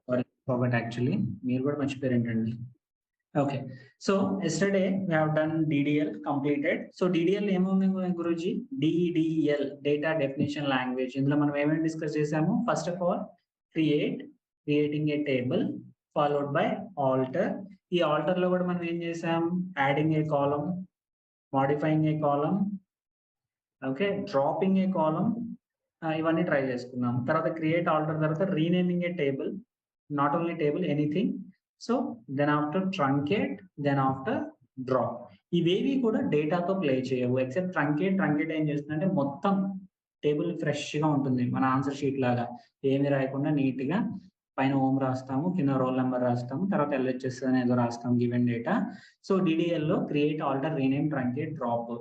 Sorry forgot actually. మీరు కూడా మర్చిపోయారేంటండి. Okay. So yesterday we have done DDL completed. So DDL ఏముంది గురూజీ? DDL data definition language. ఇందులో మనం ఏమేమి డిస్కస్ చేసాము? First of all creating a table followed by alter. ఈ ఆల్టర్‌లో కూడా మనం ఏం చేసాం? Adding a column, modifying a column, okay, dropping a column, ఇవన్నీ ట్రై చేసుకున్నాం. తర్వాత క్రియేట్ ఆల్టర్ తర్వాత renaming a table, not only table anything. So then after truncate, then after drop. ఇవేవి కూడా డేటాతో ప్లే చేయవు ఎక్సెప్ట్ ట్రంకేట్ ఏం చేస్తుందంటే మొత్తం టేబుల్ ఫ్రెష్ గా ఉంటుంది మన ఆన్సర్ షీట్ లాగా, ఏమి రాయకుండా నీట్ గా పైన హోమ్ రాస్తాము, కింద రోల్ నెంబర్ రాస్తాము, తర్వాత ఎల్హెచ్ఎస్ అనేదో రాస్తాము గివెన్ డేటా. సో డిడిఎల్ లో create, alter, rename, truncate, drop.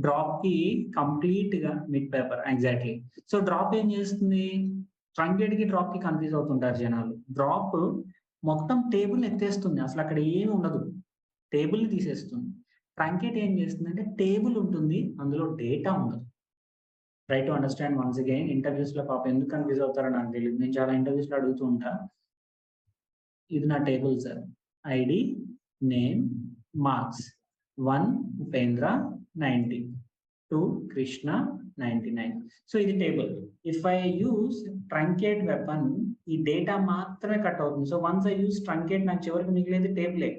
Drop కి కంప్లీట్ గా mid paper exactly. So drop ఏం చేస్తుంది? ట్రంకేట్ కి డ్రాప్ కి కన్ఫ్యూజ్ అవుతుంటారు జనాలు. డ్రాప్ మొత్తం టేబుల్ ఎత్తేస్తుంది, అసలు అక్కడ ఏమి ఉండదు, టేబుల్ ని తీసేస్తుంది. ట్రంకేట్ ఏం చేస్తుంది అంటే టేబుల్ ఉంటుంది, అందులో డేటా ఉండదు. Try to understand once again. Interviews లో పాప ఎందుకు కన్ఫ్యూజ్ అవుతారో నాకు తెలియదు, నేను చాలా ఇంటర్వ్యూస్ లో అడుగుతూ ఉంటా. ఇది నా table sir, ID, name, marks. 1 Upendra 90, 2 Krishna 99. So ఇది table. If I use truncate వెపన్ ఈ డేటా మాత్రమే కట్ అవుతుంది. So once I use truncate నాకు చివరికి మిగిలేది టేబులే,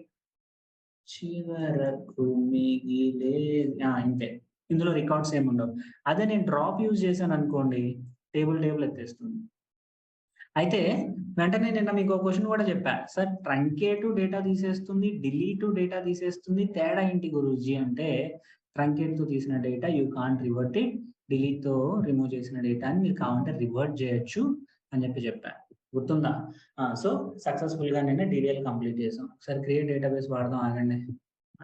చివరకు మిగిలే ఇంతే, ఇందులో రికార్డ్స్ ఏమి ఉండవు. అదే నేను డ్రాప్ యూజ్ చేశాను అనుకోండి, టేబుల్ ఎత్తేస్తుంది. అయితే వెంటనే నిన్న మీకు ఒక క్వశ్చన్ కూడా చెప్పా సార్, ట్రంకేట్ డేటా తీసేస్తుంది, డిలీట్ డేటా తీసేస్తుంది, తేడా ఏంటి గురూజీ అంటే ట్రంకేట్ తో తీసిన data you can't revert it, delete తో రిమూవ్ చేసిన డేటాని మీరు కావాలంటే రివర్ట్ చేయొచ్చు అని చెప్పా. గుర్తుందా? సో సక్సెస్ఫుల్ గా నేను డీడీఎల్ కంప్లీట్ చేసాం. ఒకసారి క్రియేట్ డేటాబేస్ వాడదాం, ఆగండి,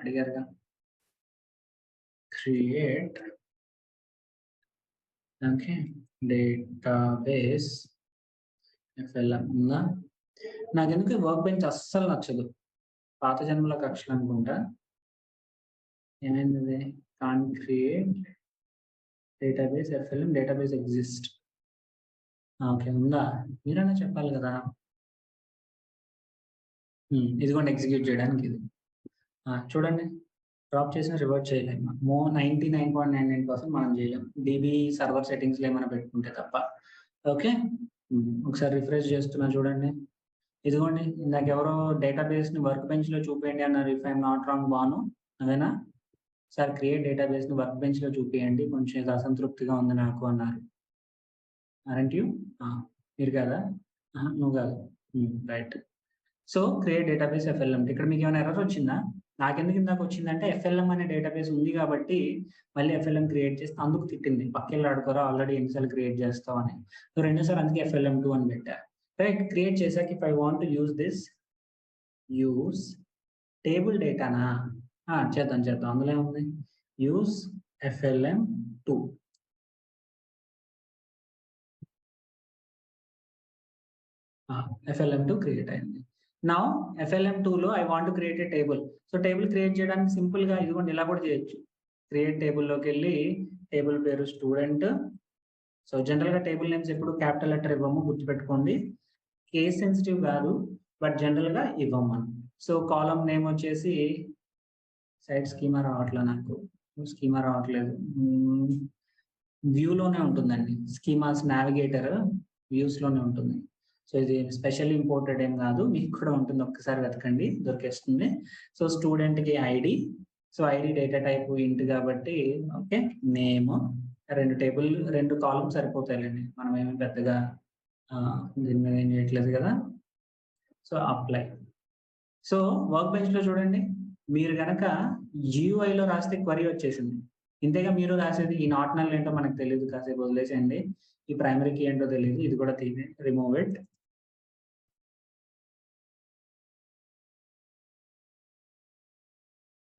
అడిగారుగా. క్రియేట్ ఓకే డేటాబేస్ ఎఫ్ఎల్ఎం ఉందా? నాకు ఎందుకు వర్క్ బెంచ్ అస్సలు నచ్చదు, పాత జన్మల కక్షలు అనుకుంటా. ఏమైంది? Can't create database FLM, database exist. Okay ఉందా? మీరైనా చెప్పాలి కదా. ఇదిగోండి ఎగ్జిక్యూట్ చేయడానికి ఇది. చూడండి, డ్రాప్ చేసిన రివర్ట్ చేయలేము. 99.99% మనం చేయలేము, డీబీ సర్వర్ సెట్టింగ్స్ లో ఏమైనా పెట్టుకుంటే తప్ప. ఓకే, ఒకసారి రిఫ్రెష్ చేస్తున్నా చూడండి. ఇదిగోండి, ఇందాక ఎవరో డేటాబేస్ ని వర్క్ బెంచ్ లో చూపేయండి అన్నారు. If I'm not wrong Bhanu అదేనా సార్? క్రియేట్ డేటాబేస్ ని వర్క్ బెంచ్ లో చూపియండి, కొంచెం ఇది అసంతృప్తిగా ఉంది నాకు అన్నారు. Aren't you? మీరు కదా? నువ్వు కాదు, right. So create database FLM. ఇక్కడ మీకు ఏమైనా ఎర్రర్ వచ్చిందా? నాకెందుకు ఇందాక వచ్చిందంటే ఎఫ్ఎల్ఎం అనే డేటాబేస్ ఉంది కాబట్టి మళ్ళీ ఎఫ్ఎల్ఎం క్రియేట్ చేస్తే అందుకు తిట్టింది, పక్కెళ్ళి ఆడుకోరా ఆల్రెడీ ఎన్నిసార్లు క్రియేట్ చేస్తావు అని. సో రెండోసారి అందుకే ఎఫ్ఎల్ఎం2 అని పెట్టా. రైట్, క్రియేట్ చేశాక if I want to use this, use table డేటానా చేద్దాం. అందులో ఏముంది? Use FLM2. FLM2 క్రియేట్ అయింది. నౌ FLM2 లో I want create a table. So table create చేయడానికి సింపుల్ గా ఇదిగోండి ఇలా కూడా చేయొచ్చు. క్రియేట్ టేబుల్ లోకి వెళ్ళి టేబుల్ పేరు స్టూడెంట్. సో జనరల్ గా టేబుల్ నేమ్స్ ఎప్పుడు క్యాపిటల్ లెటర్ ఇవ్వము, గుర్తుపెట్టుకోండి. కేస్ సెన్సిటివ్ కాదు, బట్ జనరల్ గా ఇవ్వము. సో కాలమ్ నేమ్ వచ్చేసి సైట్ స్కీమా రావట్లేదు, వ్యూలోనే ఉంటుందండి. స్కీమాస్ నావిగేటర్ వ్యూస్ లోనే ఉంటుంది. సో ఇది స్పెషల్ ఇంపోర్టెడ్ ఏం కాదు, మీకు కూడా ఉంటుంది, ఒక్కసారి వెతకండి దొరికేస్తుంది. సో స్టూడెంట్ కి ID, so ID data type ఇంట్ కాబట్టి ఓకే, నేమ్, రెండు కాలమ్ సరిపోతాయండి, మనం ఏమి పెద్దగా దీని మీద ఏం చేయట్లేదు కదా. So apply. So work bench లో చూడండి, మీరు గనక GUI లో రాస్తే క్వరీ వచ్చేసింది. ఇంతేగా మీరు రాసేది. ఈ నాట్ నల్ ఏంటో మనకు తెలియదు, కాసేపు వదిలేసేయండి. ఈ ప్రైమరీ కీ ఏంటో తెలియదు, ఇది కూడా రిమూవ్ ఇట్.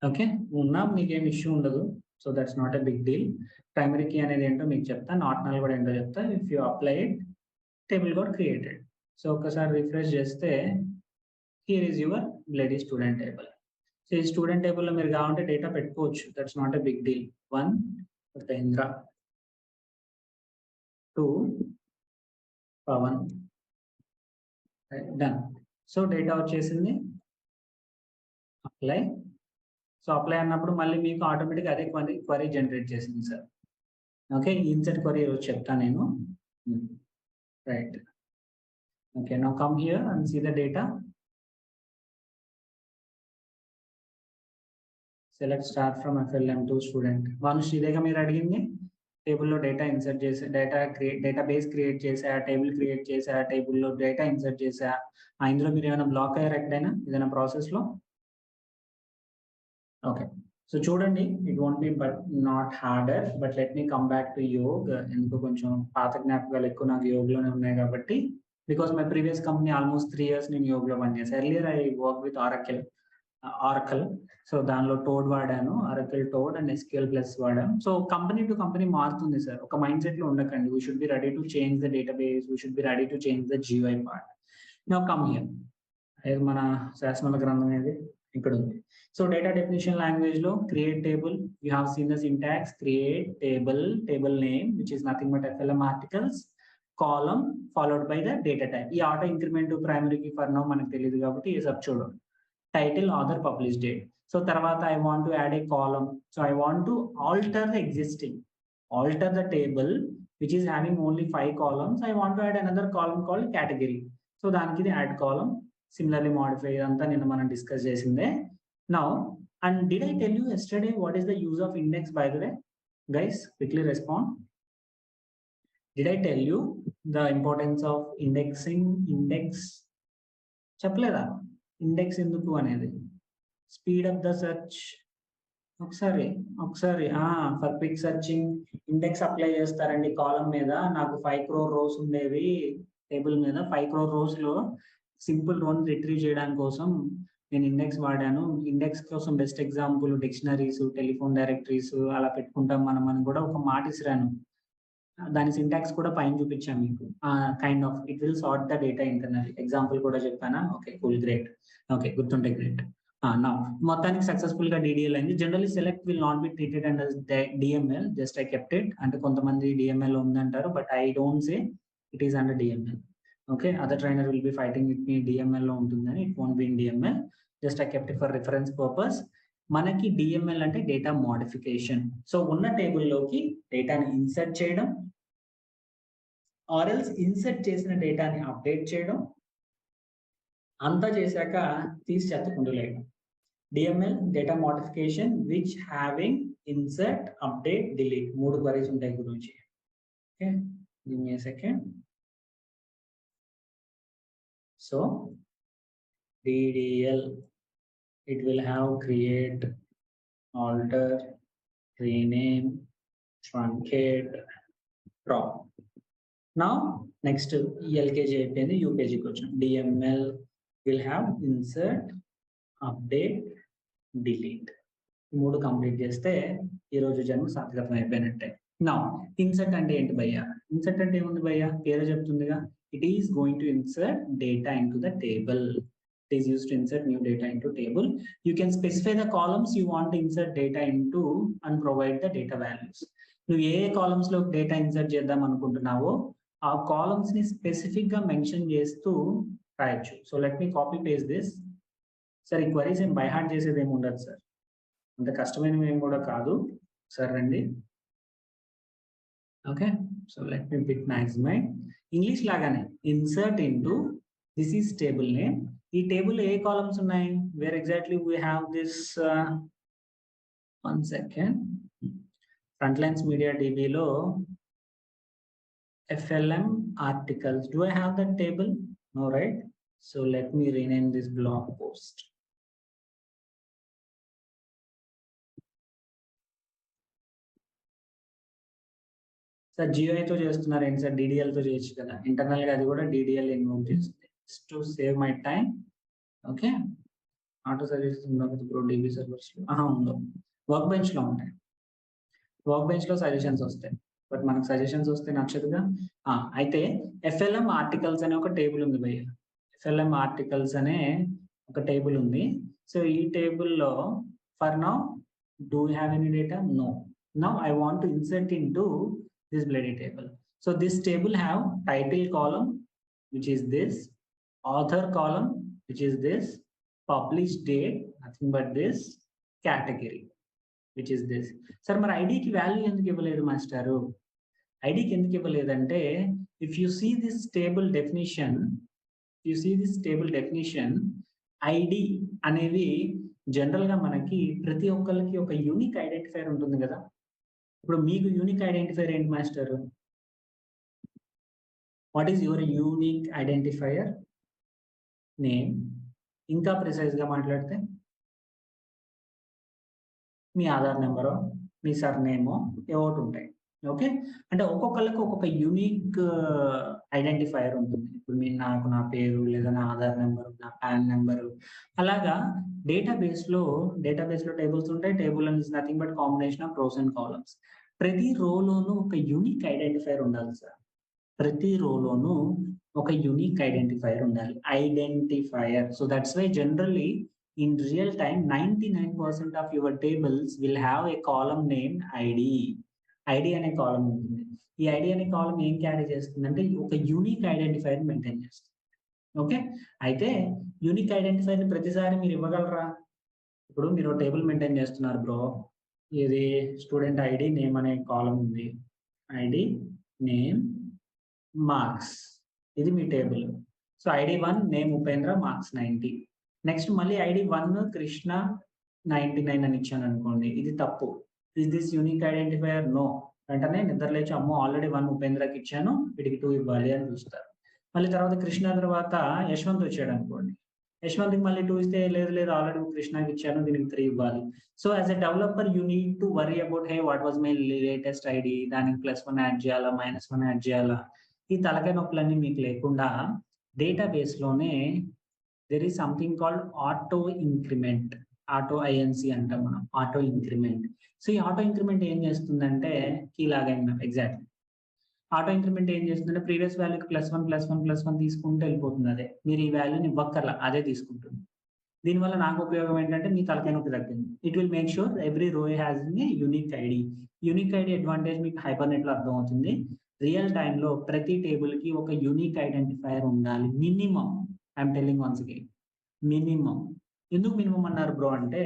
ఓకే, ఉన్నా మీకేం ఇష్యూ ఉండదు. So that's not a big deal. Primary key అనేది ఏంటో మీకు చెప్తా, నాట్ నల్ కూడా ఏంటో చెప్తా. If you apply it, table got created. So ఒకసారి రిఫ్రెష్ చేస్తే here is your bloody student table. So ఈ స్టూడెంట్ టేబుల్లో మీరు కావాలంటే డేటా పెట్టుకోవచ్చు, that's not a big deal. 1 Upendra, 2 Pavan, done. So data వచ్చేసింది, అప్లై. సో అప్లై అన్నప్పుడు మళ్ళీ మీకు ఆటోమేటిక్ అదే క్వరీ జనరేట్ చేసింది సార్. ఓకే, ఇన్సర్ట్ క్వరీ ఈరోజు చెప్తాను నేను. Right. Okay, now come here and see the data. Select star from FLM to student. ఇదేగా మీరు అడిగింది. టేబుల్లో డేటా ఇన్సర్ట్ చేసి డేటాబేస్ క్రియేట్ చేసా, టేబుల్ క్రియేట్ చేసా, టేబుల్లో డేటా ఇన్సర్ట్ చేసా. ఇందులో మీరు ఏమైనా బ్లాక్ అయ్యారు ఎక్కడైనా ఏదైనా ప్రాసెస్లో? ఓకే, సో చూడండి, it won't be but not harder, but let me come back to యోగ్. ఎందుకు కొంచెం పాత జ్ఞాపకాలు ఎక్కువ నాకు యోగ్లోనే ఉన్నాయి కాబట్టి. Because my previous company almost 3 years నేను యోగ్లో పనిచేసాను. Earlier I work with Oracle. So దానిలో టోడ్ వాడాను, Oracle Toad and SQL plus వాడాను. సో కంపెనీ టు కంపెనీ మారుతుంది సార్. ఒక మైండ్ సెట్ లో ఉండకండి. We should be ready to change the database, we should be ready to change the GUI part. Now come here. మన శాసనాల గ్రంథం ఏది ఇక్కడ ఉంది. సో డేటా డెఫినిషన్ లాంగ్వేజ్ లో create table, you have seen the syntax. Create table name which is nothing but FLM articles, column followed by the data type. ఈ auto increment ప్రైమరీకి for now మనకు తెలియదు కాబట్టి ఈ సబ్ చూడండి. Title, author, publish date. So tarvata I want to add a column. So I want to alter the table which is having only 5 columns. I want to add another column called category. So daniki the add column, similarly modify anta ninna మనం discuss chesinde. Now, and did I tell you yesterday what is the use of index, by the way? Guys, quickly respond. Did I tell you the importance of indexing? Index చెప్పలేదా index ఎందుకు అనేది? Speed up the search. ఒకసారి for quick searching index apply చేస్తారండి column మీద. నాకు 5 crore rows ఉండేవి table మీద. 5 crore rows లో సింపుల్ రోన్ రిట్రీవ్ చేయడానికి కోసం నేను ఇండెక్స్ వాడాను. ఇండెక్స్ కోసం best example dictionaries, telephone directories అలా పెట్టుకుంటాం మనం కూడా ఒక మాట ఇసిరాను. దాని సింటాక్స్ కూడా పైన చూపించాను మీకు. Kind of it will sort the data internal. Example కూడా చెప్పానా? Okay, cool, great. ఓకే, గుర్తుంటే గ్రేట్. నా మొత్తానికి సక్సెస్ఫుల్ గా DDL అయింది. Generally select will not be treated and DML, just I kept it. అంటే కొంతమంది DML ఉందంటారు, but I don't say it is under DML. Okay, other trainer will be fighting with me DML లో ఉంటుందని. It won't be in DML, just I kept it for reference purpose. మనకి DML అంటే data modification. So ఉన్న టేబుల్లోకి డేటాని insert చేయడం, ఆర్ఎల్స్ insert చేసిన డేటాని అప్డేట్ చేయడం, అంతా చేశాక తీసి చెత్తకుండా లేయడం. DML data modification which having insert, update, delete 3 queries ఉంటాయి గురించి. Okay, give me a second. So DDL, it will have create, alter, rename, truncate, drop. Now next LKG అయిపోయింది, UKG కి వచ్చాం. DML will have insert, update, delete. 3 complete చేస్తే ఈ రోజు జన్మ సార్థకతం అయిపోయినట్టే. Now ఇన్సర్ట్ అంటే ఏంటి భయ్యా? ఇన్సర్ట్ అంటే ఏముంది భయ్యా? పేరు చెప్తుందిగా. It is going to insert data into the table. It is used to insert new data into table. You can specify the columns you want to insert data into and provide the data values. నువ్వు ఏ columns లో data insert చేద్దాం అనుకుంటున్నావో ఆ columns ని specific గా mention చేస్తూ రాయొచ్చు. So let me copy paste this. Sir ఈ queries ఏం బై హార్ట్ చేసేది ఏమి ఉండదు సార్, అంత కష్టమైనవి ఏం కూడా కాదు. సార్ రండి. Okay, so let me pick maximize. English లాగానే insert into, this is table name. ఈ టేబుల్ ఏ కాలమ్స్ ఉన్నాయి? Where exactly we have this. 1 second. Frontlines Media DB లో FLM articles. Do I have that table? No, right? So let me rename this blog post. Sir GUI తో చేస్తున్నారు ఏంటి sir? DDL తో చేయొచ్చు కదా. Internal గా అది కూడా DDL ఇన్వోక్ చేస్తుంది. To save my time. Okay, auto suggest ఉండదు DB సర్వర్స్ లో. ఉండవు, వర్క్ బెంచ్ లో ఉంటాయి. వర్క్ బెంచ్ లో సజెషన్స్ వస్తాయి, బట్ మనకు సజెషన్స్ వస్తే నచ్చదుగా. అయితే FLM ఆర్టికల్స్ అనే ఒక టేబుల్ ఉంది భయ్య. FLM ఆర్టికల్స్ అనే ఒక టేబుల్ ఉంది. సో ఈ టేబుల్లో for now do you have any data? No. Now I want to insert into this bloody table. So this table have title column, which is this, author column, which is this, published date, nothing but this, category, which is this. Sir, మరి ఐడికి value ఎందుకు ఇవ్వలేదు మాస్టారు? ఐడికి ఎందుకు ఇవ్వలేదంటే, if you see this table definition, ID అనేవి general గా మనకి ప్రతి ఒక్కరికి ఒక యూనిక్ ఐడెంటిఫైర్ ఉంటుంది కదా. ఇప్పుడు మీకు యూనిక్ ఐడెంటిఫైర్ ఏంటి master? What is your unique identifier? Name. ఇంకా ప్రిసైజ్ గా మాట్లాడితే మీ ఆధార్ నెంబరో, మీ సర్నేమో ఏవోటి ఉంటాయి. ఓకే, అంటే ఒక్కొక్కరికి ఒక్కొక్క యూనిక్ ఐడెంటిఫైర్ ఉంటుంది. ఇప్పుడు నాకు నా పేరు, లేదా నా ఆధార్ నెంబరు, నా పాన్ నెంబరు, అలాగా డేటాబేస్ లో టేబుల్స్ ఉంటాయి. Table is nothing but combination of rows and columns. ప్రతి రోలోనూ ఒక యూనిక్ ఐడెంటిఫైర్ ఉండాలి సార్. ప్రతి రోలోనూ ఒక యూనిక్ ఐడెంటిఫైర్ ఉండాలి. Identifier. So that's why generally in real time 99% of your tables will have a column named id అనే కాలం ఉంటుంది. ఈ ఐడి అనే కాలం ఏం క్యారీ చేస్తుందంటే ఒక యూనిక్ ఐడెంటిఫైర్ మెయింటైన్ చేస్తుంది. ఓకే, అయితే యూనిక్ ఐడెంటిఫైర్ ని ప్రతిసారి మీరు ఇవ్వగలరా? ఇప్పుడు మీరు టేబుల్ మెయింటైన్ చేస్తున్నారు బ్రో, ఇది స్టూడెంట్ ఐడి నేమ్ అనే కాలం ఉంది. ఐడి నేమ్ మార్క్స్, ఇది మీ table. So ID 1 name Upendra, marks 90. Next మళ్ళీ ఐడి 1 కృష్ణ 99 అని ఇచ్చాను అనుకోండి, ఇది తప్పు. Is this unique identifier? No. వెంటనే నిద్ర లేచి అమ్మో ఆల్రెడీ 1 ఉపేంద్రకి ఇచ్చాను, వీటికి 2 ఇవ్వాలి అని చూస్తారు. మళ్ళీ తర్వాత కృష్ణ తర్వాత యశ్వంత్ వచ్చాడు అనుకోండి, యశ్వంత్కి మళ్ళీ 2 ఇస్తే లేదు ఆల్రెడీ కృష్ణకి ఇచ్చాను, దీనికి 3 ఇవ్వాలి. So as a developer you need to worry about hey what was my latest ID, దానికి +1 యాడ్ చేయాలా, -1 యాడ్ చేయాలా, ఈ తలకాయ నొప్పులన్నీ మీకు లేకుండా డేటాబేస్ లోనే there is something called auto increment, auto INC అంటాం మనం, auto increment. సో ఈ auto increment ఏం చేస్తుందంటే ఇలాగైనా ఎగ్జాక్ట్లీ auto increment ఏం చేస్తుందంటే ప్రీవియస్ వాల్యూకి +1 తీసుకుంటే వెళ్ళిపోతుంది. అదే మీరు ఈ వాల్యూని ఇవ్వక్కర్లా, అదే తీసుకుంటుంది. దీనివల్ల నాకు ఉపయోగం ఏంటంటే మీ తలకాయ నొప్పి తగ్గింది. It will make sure every రో has a unique ID. Unique ID advantage మీకు హైపర్నెట్ లో అర్థమవుతుంది. రియల్ టైంలో ప్రతి టేబుల్ కి ఒక యూనిక్ ఐడెంటిఫైర్ ఉండాలి minimum. I'm telling once again, minimum. ఎందుకు మినిమం అన్నారు బ్రో అంటే,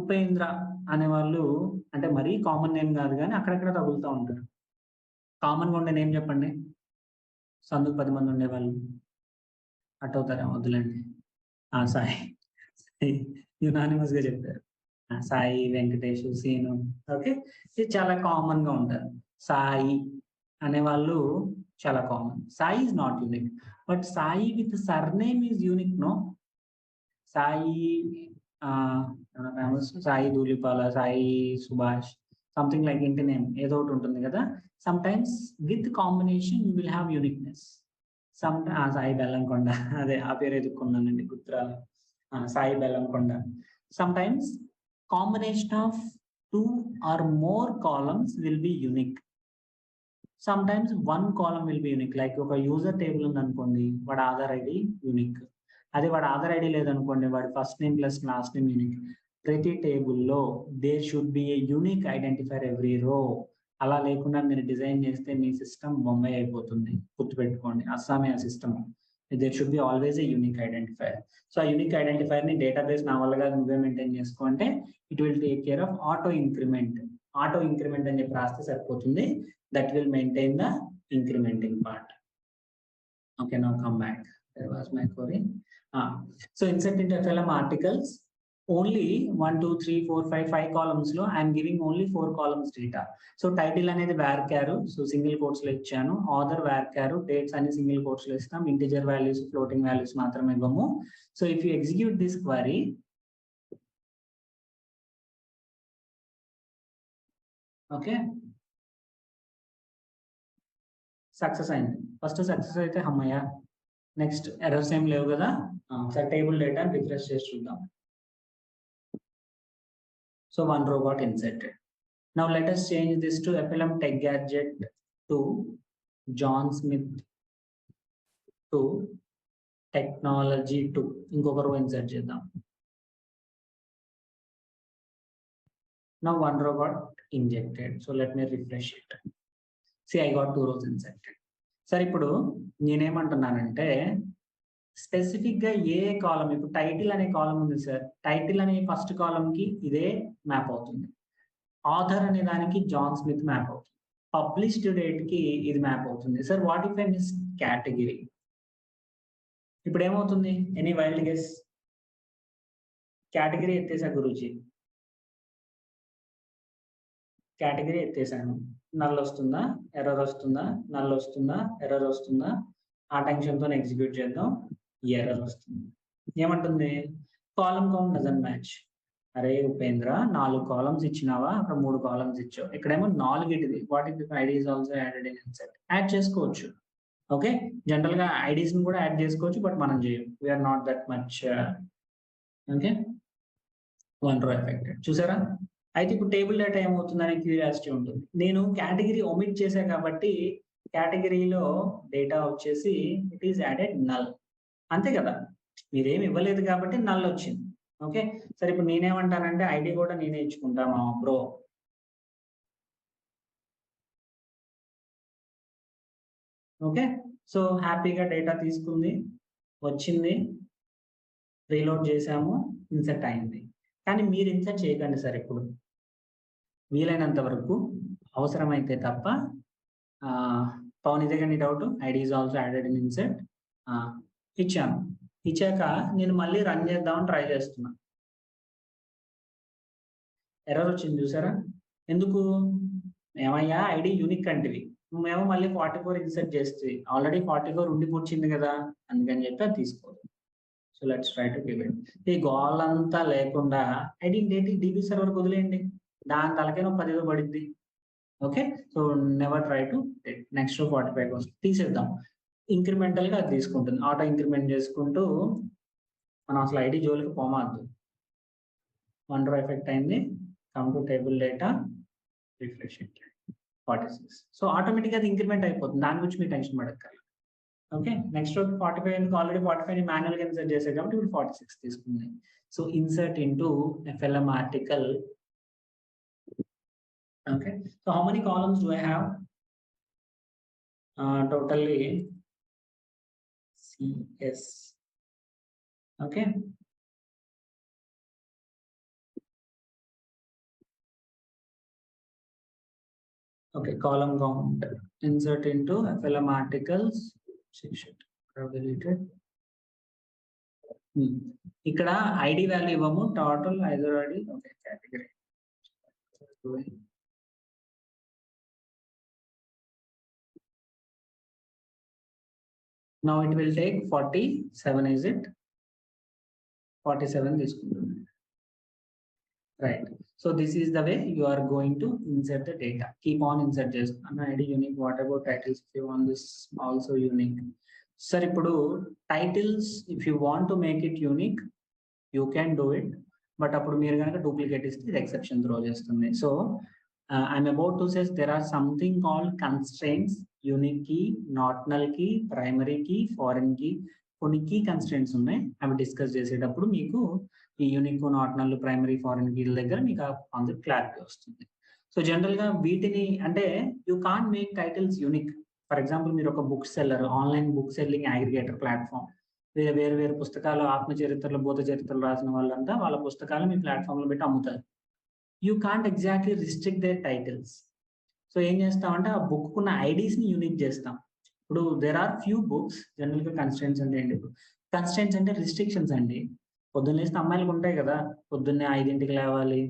ఉపేంద్ర అనే వాళ్ళు అంటే మరీ కామన్ నేమ్ కాదు కానీ అక్కడక్కడ తగులుతూ ఉంటారు. కామన్గా ఉండే నేమ్ చెప్పండి. సందుకు 10 మంది ఉండేవాళ్ళు అట్ అవుతారా? వద్దులండి. సాయి యునానిమస్ గా చెప్పారు. సాయి, వెంకటేష్, సీను. ఓకే, ఇది చాలా కామన్ గా ఉంటారు. సాయి అనేవాళ్ళు చాలా common. Sai is not unique, but Sai with surname is unique, no? Sai Sai Dhulipala, Sai Subhash, something like ఇంటి నేమ్ ఏదో ఒకటి ఉంటుంది కదా. Sometimes with combination you will have uniqueness. Sai Bellamkonda, అదే ఆ పేరు ఎదుర్కొన్నానండి, గుర్తురాలి. Sai Bellamkonda. Sometimes combination of 2 or more columns will be unique. Sometimes 1 column will be unique. Like ఒక యూజర్ టేబుల్ ఉంది అనుకోండి, వాడి ఆధార్ ఐడి యూనిక్. అదే వాడి ఆధార్ ఐడి లేదనుకోండి, వాడి first name plus last name unique. ప్రతి టేబుల్లో there should be a unique identifier every row. అలా లేకుండా మీరు డిజైన్ చేస్తే మీ సిస్టమ్ బొంబాయి అయిపోతుంది. గుర్తుపెట్టుకోండి, అస్సామే ఆ system. There should be always a unique identifier. So ఆ యూనిక్ ఐడెంటిఫైర్ ని డేటాబేస్ నా వల్లగా నువ్వే మెయింటైన్ చేసుకుంటే it will take care of auto increment. Auto increment అని చెప్పి రాస్తే సరిపోతుంది. That will maintain the incrementing part. Okay, now come back. There was my query. So insert into FLM articles. Only 1, 2, 3, 4, 5 columns lo I am giving only 4 columns data. So title అనేది varchar, so single quotes లో ఇచ్చాను. Author varchar, dates అని single quotes లో ఇస్తాం. Integer values, floating values మాత్రమే ఇవ్వము. So if you execute this query, okay, success అయింది. First success అయితే అమ్మయ్య. నెక్స్ట్ ఎర్రర్స్ ఏం లేవు కదా. సార్ టేబుల్ డేటా రిఫ్రెష్ చేసి చూద్దాం. So 1 row got inserted. Now let us change this to FLM Tech Gadget to John Smith to Technology 2. ఇంకొక row insert చేద్దాం. Now 1 row got injected. So let me refresh it. See, I got 2 rows inserted. సరే, ఇప్పుడు నేనేమంటున్నానంటే specific గా ఏ కాలం, ఇప్పుడు title అనే column ఉంది sir, title అనే ఫస్ట్ కాలం కి ఇదే మ్యాప్ అవుతుంది. ఆథర్ అనే దానికి జాన్ స్మిత్ మ్యాప్ అవుతుంది. పబ్లిష్డ్ డేట్ కి ఇది మ్యాప్ అవుతుంది. Sir what if I miss category? ఇప్పుడు ఏమవుతుంది? Any wild guess? కేటగిరీ ఎత్తేసా గురూజీ, కేటగిరీ ఎత్తేసాను. నల్ వస్తుందా, ఎర్రర్ వస్తుందా, నల్ వస్తుందా, ఎర్రర్ వస్తుందా? ఆ టెన్షన్తో ఎగ్జిక్యూట్ చేద్దాం. ఎర్రర్ వస్తుంది. ఏమంటుంది? Column count doesn't match. అరే ఉపేంద్ర, 4 కాలమ్స్ ఇచ్చినావా, అక్కడ 3 కాలమ్స్ ఇచ్చావు, ఇక్కడేమో 4 ఇటుది. What if ID is also added in insert? Add చేసుకోవచ్చు. ఓకే, జనరల్ గా ఐడీస్ ని కూడా యాడ్ చేసుకోవచ్చు, బట్ మనం చేయం. We're not that much. Okay, 1 row affected. చూసారా? అయితే ఇప్పుడు టేబుల్ డేటా ఏమవుతుందనే క్యూరియాసిటీ ఉంటుంది. నేను కేటగిరీ ఒమిట్ చేశా కాబట్టి కేటగిరీలో డేటా వచ్చేసి ఇట్ ఈస్ యాడెడ్ నల్. అంతే కదా, మీరేమి ఇవ్వలేదు కాబట్టి నల్ వచ్చింది. ఓకే, సరే ఇప్పుడు నేనేమంటానంటే ఐడి కూడా నేనే ఇచ్చుకుంటాను బ్రో. ఓకే, సో హ్యాపీగా డేటా తీసుకుంది, వచ్చింది, రీలోడ్ చేసాము, ఇన్సర్ట్ అయింది. కానీ మీరు ఇన్సర్ట్ చేయకండి సార్ ఎప్పుడు, వీలైనంత వరకు అవసరమైతే తప్ప. పవన్ ఇదే కానీ doubt, ID is also added in insert ఇచ్చాను. ఇచ్చాక నేను మళ్ళీ రన్ చేద్దామని ట్రై చేస్తున్నా. ఎర్రర్ వచ్చింది చూసారా? ఎందుకు? ఏమయ్యా ఐడి యూనిక్ అంటివి, నువ్వేమో మళ్ళీ 44 ఇన్సర్ట్ చేస్తే ఆల్రెడీ 44 ఉండి కూర్చుంది కదా, అందుకని చెప్పి అది తీసుకోదు. So let's try to give it. ఈ గోల్ అంతా లేకుండా ఐడెంటిటీ డీబీ సర్వర్ వదిలేయండి, దాని తలకైనా 10 పడిద్ది. Okay, so never try to next 45 వస్తుంది, తీసేద్దాం. ఇంక్రిమెంటల్ గా అది తీసుకుంటుంది, ఆటో ఇంక్రిమెంట్ చేసుకుంటూ. మనం అసలు ఐడి జోలికి పోమాద్దు. 1 రో ఎఫెక్ట్ అయింది. Come to table data, refresh it, 46. So ఆటోమేటిక్గా అది ఇంక్రిమెంట్ అయిపోతుంది, దాని గురించి మీరు టెన్షన్ పడక్కర్లేదు. ఓకే, నెక్స్ట్ 45 ఎందుకు? ఆల్రెడీ 45 ని మాన్యువల్ గా ఇన్సర్ట్ చేశారు కాబట్టి ఇప్పుడు 46 తీసుకుంది. So insert into FLM article. Okay, so how many columns do I have? Totally CS. Okay, okay, column count, insert into FLM articles section. Deleted. ఇక్కడ ID value ఇవ్వము, total either ID. Okay, category. Now it will take 47, is it? 47 తీసుకుంటుంది. Right. So this is the way you are going to insert the data. Keep on insert చేస్తున్నా. ID unique. What about titles? If you want this also unique. Sir, ఇప్పుడు titles, if you want to make it unique, you can do it. But అప్పుడు మీరు కనుక duplicate ఇస్తే ఇది exception throw చేస్తుంది. So I'm about to say there are something called constraints, unique key, not null key, primary key, foreign key. కొన్ని key constraints ఉన్నాయి, అవి discuss చేసేటప్పుడు మీకు ఈ unique, not null, primary, foreign కీల దగ్గర మీకు ఆ కాన్సెప్ట్ క్లారిటీ వస్తుంది. సో జనరల్ గా వీటిని అంటే you can't make titles unique. For example మీరు ఒక book seller, online book selling aggregator platform, వేరు వేరు పుస్తకాలు, ఆత్మచరిత్రలు, భూత చరిత్రలు రాసిన వాళ్ళంతా వాళ్ళ పుస్తకాలు మీ ప్లాట్ఫామ్ లో పెట్టి అమ్ముతారు. You can't exactly restrict their titles. So ఏం చేస్తామంటే ఆ బుక్ ఉన్న ఐడీస్ ని యూనిక్ చేస్తాం. ఇప్పుడు there are few books. General గా కన్స్ట్రెంట్స్ అంటే ఏంటి? కన్స్ట్రెంట్స్ అంటే రిస్ట్రిక్షన్స్ అండి. పొద్దున్న లేస్తే అమ్మాయిలకు ఉంటాయి కదా, పొద్దున్నే 5ంటికి లేవాలి,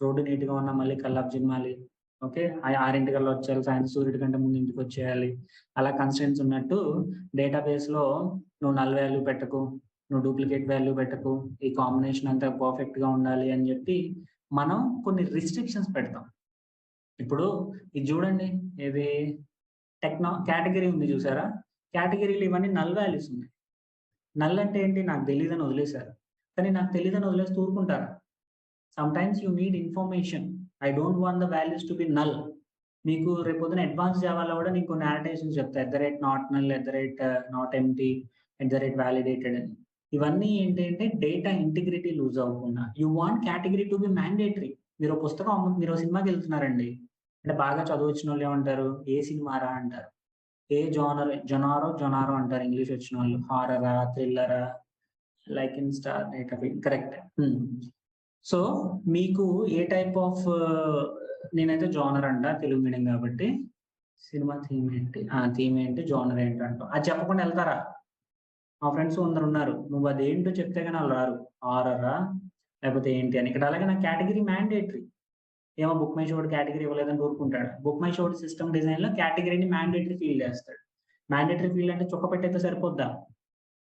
రోడ్డు నీట్గా ఉన్నా మళ్ళీ కల్లాపు జిమ్మాలి. ఓకే, 6ంటికల్లా వచ్చేయాలి, సాయంత్రం సూర్యుడి కంటే ముందు ఇంటికి వచ్చేయాలి. అలా కన్స్ట్రెంట్స్ ఉన్నట్టు డేటాబేస్ లో నువ్వు నల్ వాల్యూ పెట్టకు, నువ్వు డూప్లికేట్ వాల్యూ పెట్టకు, ఈ కాంబినేషన్ అంతా పర్ఫెక్ట్ గా ఉండాలి అని చెప్పి మనం కొన్ని రిస్ట్రిక్షన్స్ పెడతాం. ఇప్పుడు ఇది చూడండి, ఇది కేటగిరీ ఉంది చూసారా? కేటగిరీలు ఇవన్నీ నల్ వాల్యూస్ ఉన్నాయి. నల్ అంటే ఏంటి? నాకు తెలియదని వదిలేశారు. కానీ నాకు తెలియదని వదిలేసి ఊరుకుంటారా? Some times you need information. I don't want the values to be null. మీకు రేపొద్దున అడ్వాన్స్ జావాలో కూడా నీకు కొన్ని annotations చెప్తాయి, @not null, @not empty, @validated అని. ఇవన్నీ ఏంటంటే డేటా ఇంటిగ్రిటీ లూజ్ అవ్వకుండా. You want category to be mandatory. మీరు పుస్తకం మీరు సినిమాకి వెళ్తున్నారండి అంటే బాగా చదువు వచ్చిన వాళ్ళు ఏమంటారు? ఏ సినిమారా అంటారు. ఏ జొనారో అంటారు ఇంగ్లీష్ వచ్చిన వాళ్ళు. హారరా, థ్రిల్లరా, like in star data correct. So మీకు ఏ టైప్ ఆఫ్, నేనైతే జోనర్ అంట తెలుగు మీడియం కాబట్టి. సినిమా థీమ్ ఏంటి, థీమ్ ఏంటి, జోనర్ ఏంటంటాం. అది చెప్పకుండా వెళ్తారా? మా ఫ్రెండ్స్ కొందరు ఉన్నారు, నువ్వు అదేంటో చెప్తే కానీ వాళ్ళు రారు. హారరా లేకపోతే ఏంటి అని. ఇక్కడ అలాగే నా కేటగిరీ మ్యాండేటరీ. ఏమో బుక్ మై షో కేటగిరీ ఇవ్వలేదని ఊరుకుంటాడు. BookMyShow system design లో కేటగిరీని మ్యాండేటరీ ఫీల్డ్ చేస్తాడు. మ్యాండేటరీ ఫీల్డ్ అంటే చుక్క పెట్టయితే సరిపోద్దా?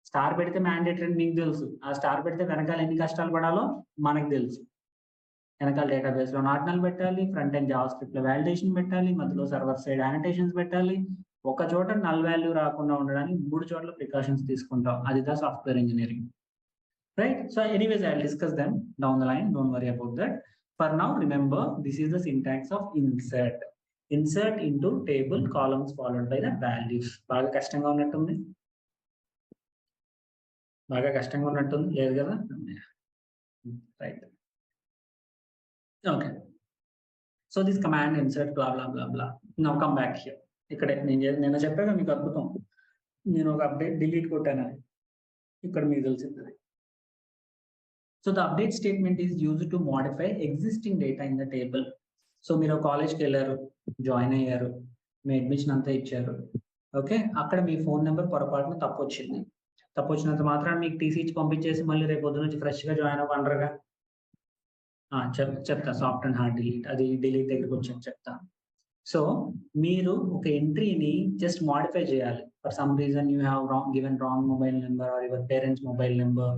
స్టార్ పెడితే మ్యాండేటరీ అని మీకు తెలుసు. ఆ స్టార్ పెడితే వెనకాల ఎన్ని కష్టాలు పడాలో మనకు తెలుసు. వెనకాల డేటాబేస్ లో నాట్నల్ పెట్టాలి, ఫ్రంట్ ఎండ్ జావా స్క్రిప్ట్ లో వాలిడేషన్ పెట్టాలి, మధ్యలో సర్వర్ సైడ్ యానిటేషన్స్ పెట్టాలి. ఒక చోట నల్ వాల్యూ రాకుండా ఉండడానికి 3 చోట్ల ప్రికాషన్స్ తీసుకుంటాం. అది the software engineering, right? So anyways I will discuss them down the line, don't worry about that. For now, remember, this is the syntax of insert. Insert into table columns followed by the values. బాగా కష్టంగా ఉన్నట్టుంది, లేదు కదా? Right, okay. So this command insert blah blah blah blah. Now come back here. ఇక్కడ నేను చెప్పాక మీకు అద్భుతం, నేను ఒక అప్డేట్ డిలీట్ కొట్టాను, ఇక్కడ మీకు తెలిసింది. So the update statement is used to modify existing data in the table. So మీరు కాలేజ్కి వెళ్ళారు, జాయిన్ అయ్యారు, మీ అడ్మిషన్ అంతా ఇచ్చారు, ఓకే. అక్కడ మీ ఫోన్ నెంబర్ పొరపాటున తప్పు వచ్చినంత మాత్రాన్ని మీకు టీసీ ఇచ్చి పంపించేసి మళ్ళీ రేపు పొద్దున నుంచి ఫ్రెష్గా జాయిన్ అవ్వనరుగా. చెప్తా, సాఫ్ట్ అండ్ హార్డ్ డిలీట్, అది డిలీట్ దగ్గరికి వచ్చాను చెప్తా. సో మీరు ఒక ఎంట్రీని జస్ట్ మాడిఫై చేయాలి. For some reason you have given wrong mobile number or your parents mobile number.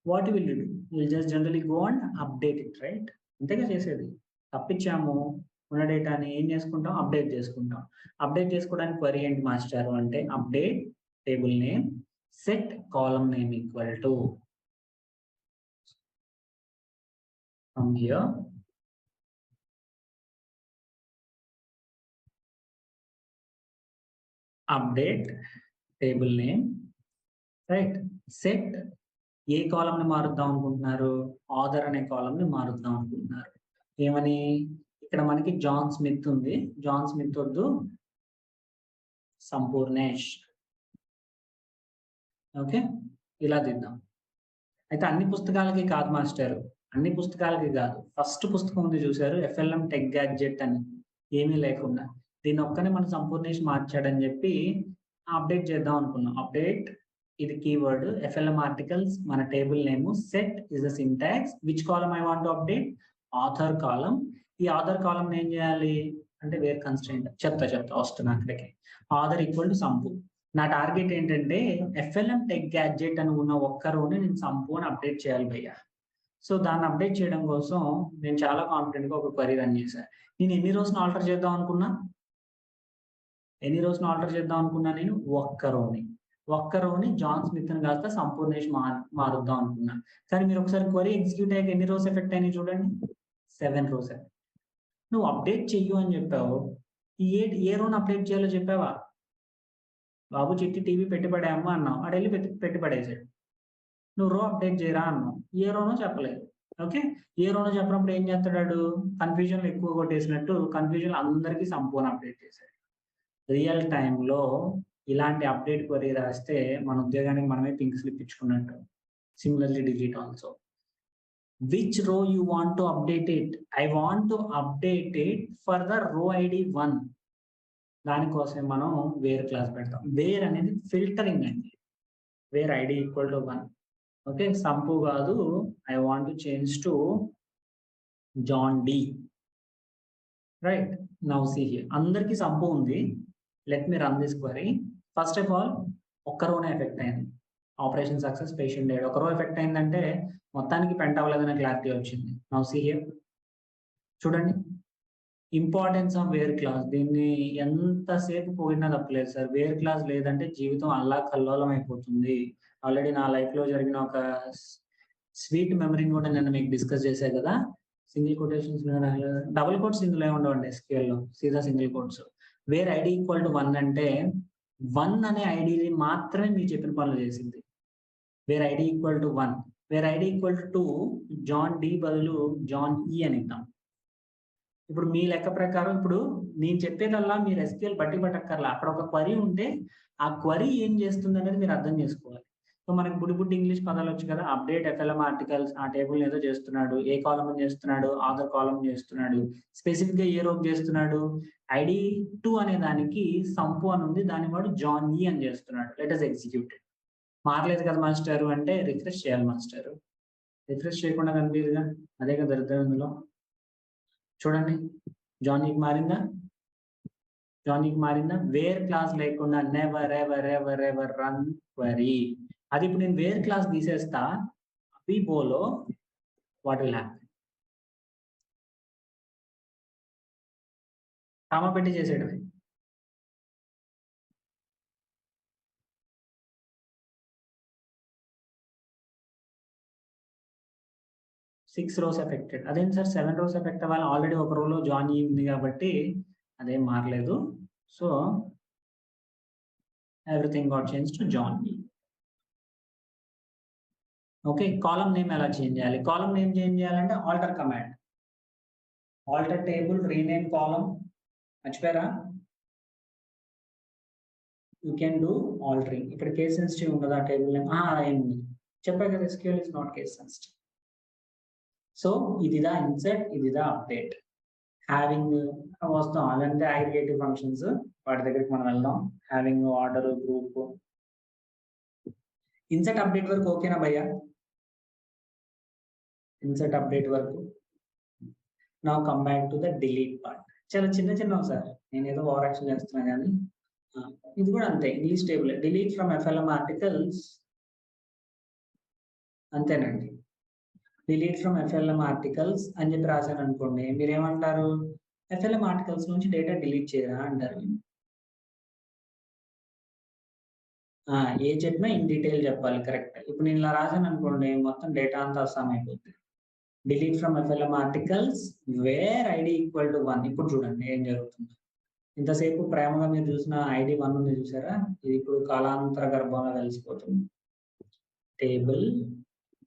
What will you do? You'll just generally go and update it, right? అంతేగా చేసేది. తప్పించాము, ఉన్న డేటాని ఏం చేసుకుంటాం, అప్డేట్ చేసుకుంటాం. అప్డేట్ చేసుకోవడానికి క్వరీ ఏంటి మాస్టర్ అంటే, update table name set column name equal to, from here update table name, right? Set A column ని మారుద్దాం అనుకుంటున్నారు, ఆథర్ అనే కాలమ్ ని మారుద్దాం అనుకుంటున్నారు. ఏమని, ఇక్కడ మనకి జాన్ స్మిత్ ఉంది, జాన్ స్మిత్ వద్దు, సంపూర్ణేష్, ఓకే. ఇలా దిద్దాం. అయితే అన్ని పుస్తకాలకి కాదు మాస్టర్, అన్ని పుస్తకాలకి కాదు. ఫస్ట్ పుస్తకం ఉంది చూసారు, FLM టెక్ గ్యాడ్జెట్ అని, ఏమీ లేకుండా దీన్ని ఒక్కనే మనం సంపూర్ణేష్ మార్చాడని చెప్పి అప్డేట్ చేద్దాం అనుకున్నాం. అప్డేట్ ఇది కీవర్డ్, FLM ఆర్టికల్స్, మన table name, set is the syntax, which column I want to update, author column. ఈ ఆథర్ కాలమ్ ఏం చేయాలి అంటే వేర్ కన్స్ట్రెంట్, చెప్తా వస్తున్నా అక్కడికి. ఆథర్ ఈక్వల్ టు సంపు. నా టార్గెట్ ఏంటంటే FLM టెక్ గ్యాడ్జెట్ అని ఉన్న ఒక్క రోని నేను సంపు అని అప్డేట్ చేయాలి భయ్యా. సో దాన్ని అప్డేట్ చేయడం కోసం నేను చాలా కాన్ఫిడెంట్ గా ఒక క్వరీ రన్ చేశాను. నేను ఎన్ని రోజున ఆల్టర్ చేద్దాం అనుకున్నా, నేను ఒక్క రోని జాన్ స్మిత్ ని కాస్త సంపూర్ణేష్ మారుద్దాం అనుకున్నా. కానీ మీరు ఒకసారి క్వరీ ఎగ్జిక్యూట్ అయ్యాక ఎన్ని రోస్ ఎఫెక్ట్ అయినాయి చూడండి, 7 రోస్. నువ్వు అప్డేట్ చెయ్యు అని చెప్పావు, ఏ రోని అప్డేట్ చేయాలో చెప్పావా? బాబు చిట్టి టీవీ పెట్టిపడేయమ్మా అన్నావు, అటు వెళ్ళి పెట్టిపడేసాడు. నువ్వు రో అప్డేట్ చేయరా అన్నావు, ఏ రోనో చెప్పలేదు, ఓకే. ఏ రోనో చెప్పినప్పుడు ఏం చేస్తాడు, కన్ఫ్యూజన్ ఎక్కువ కొట్టేసినట్టు కన్ఫ్యూజన్ అందరికీ సంపూర్ణ అప్డేట్ చేశాడు. రియల్ టైంలో ఇలాంటి అప్డేట్ క్వరీ రాస్తే మన ఉద్యోగానికి మనమే పింక్ స్లిప్ ఇచ్చుకున్నట్టు. Similarly delete also. Which row you want to update it? I want to update it for the row ID 1. దానికోసం మనం వేర్ క్లాస్ పెడతాం. వేర్ అనేది ఫిల్టరింగ్ అండి, where ID equal to 1, okay. సంపు కాదు, I want to change to John D, right? Now see here, అందరికీ సంపు ఉంది. Let me run this query. First of all ఒక్క రోనే ఎఫెక్ట్ అయింది, ఆపరేషన్ సక్సెస్, పేషెంట్ డేట్. ఒక రో ఎఫెక్ట్ అయిందంటే మొత్తానికి పెంట్ అవ్వలేదనే క్లారిటీ వచ్చింది. నౌ సీ హియర్, చూడండి ఇంపార్టెన్స్ ఆఫ్ వేర్ క్లాస్. దీన్ని ఎంతసేపు పోయినా తప్పలేదు సార్. వేర్ క్లాస్ లేదంటే జీవితం అల్లా కల్లోలం అయిపోతుంది. ఆల్రెడీ నా లైఫ్ లో జరిగిన ఒక స్వీట్ మెమరీని కూడా నేను మీకు డిస్కస్ చేశాను కదా. సింగిల్ కొటేషన్స్, డబుల్ కోట్స్ ఇందులో ఉండవండి SQL లో, సీదా single quotes. Where ID equal to 1 అంటే 1 అనే ఐడిని మాత్రమే మీరు చెప్పిన పనులు చేసింది. Where ID equal to 1, where ID equal to 2, John D బదులు జాన్ ఈ అని ఇద్దాం. ఇప్పుడు మీ లెక్క ప్రకారం ఇప్పుడు నేను చెప్పేదల్లా మీరు SQL బట్టి పట్టక్కర్లా. అక్కడ ఒక క్వరీ ఉంటే ఆ క్వరీ ఏం చేస్తుంది అనేది మీరు అర్థం చేసుకోవాలి. సో మనకి బుడ్డి ఇంగ్లీష్ పదాలు వచ్చు కదా, అప్డేట్ FLM ఆర్టికల్స్ ఆ టేబుల్ ఏదో చేస్తున్నాడు, ఏ కాలమ్ చేస్తున్నాడు, ఆథర్ కాలమ్ చేస్తున్నాడు, స్పెసిఫిక్ గా ఏ రోప్ చేస్తున్నాడు, ID2 అనే దానికి సంపు అని ఉంది, దాని వాడు జాన్ ఈ అని చేస్తున్నాడు. Let us execute. మారలేదు కదా మాస్టర్ అంటే రిఫ్రెష్ చేయాలి మాస్టర్. రిఫ్రెష్ చేయకుండా కనిపించదుగా, అదే కదా దరిద్రం ఇందులో. చూడండి, జానీకి మారిందా? జానీకి మారిందా? వేర్ క్లాస్ లేకుండా never ever ever ever run query. అది ఇప్పుడు నేను వేర్ క్లాస్ తీసేస్తా, బోలో వాట్ విల్ హ్యాపెన్? కామా పెట్టి చేసేయడమే. Six rows affected. అదేం సార్ 7 రోస్ ఎఫెక్ట్ అవ్వాలి? ఆల్రెడీ ఒక రోలో జానీ ఉంది కాబట్టి అదేం మారలేదు. So everything got change to Johnny. Okay, column name ఎలా చేంజ్ చేయాలి? కాలమ్ నేమ్ చేంజ్ చేయాలంటే alter command. Alter table rename column. మర్చిపోయారా? You can do altering. ఇక్కడ కేస్ సెన్సిటివ్ ఉండదు ఆ టేబుల్ నేమ్. ఏముంది చెప్పా కదా, SQL is not case sensitive. So ఇదిదా ఇన్సర్ట్, ఇదిదా అప్డేట్. హ్యావింగ్ వస్తాం, అదంటే అగ్రిగేటివ్ ఫంక్షన్స్, వాటి దగ్గరికి మనం వెళ్దాం. Having, order, group, insert update వరకు ఓకేనా భయ్యా? ఇన్సర్ట్ అప్డేట్ వరకు. Now come back to the delete part. చాలా చిన్న సార్, నేను ఏదో ఓవర్ యాక్షన్ చేస్తున్నా కానీ ఇది కూడా అంతే. English table delete from FLM articles, అంతేనండి. డిలీట్ ఫ్రమ్ FLM ఆర్టికల్స్ అని చెప్పి రాశాను అనుకోండి, మీరు ఏమంటారు? FLM ఆర్టికల్స్ నుంచి డేటా డిలీట్ చేయరా అంటారు. ఏ చెప్పినా ఇన్ డీటెయిల్ చెప్పాలి, కరెక్ట్. ఇప్పుడు నేను ఇలా రాశాను అనుకోండి, మొత్తం డేటా అంతా అస్సాం అయిపోతుంది. Delete from FLM articles where ID equal to 1. ఇప్పుడు చూడండి ఏం జరుగుతుంది. ఇంతసేపు ప్రేమగా మీరు చూసిన ID 1 ఉంది చూసారా, ఇది ఇప్పుడు కాలాంతర గర్భంలో కలిసిపోతుంది. Table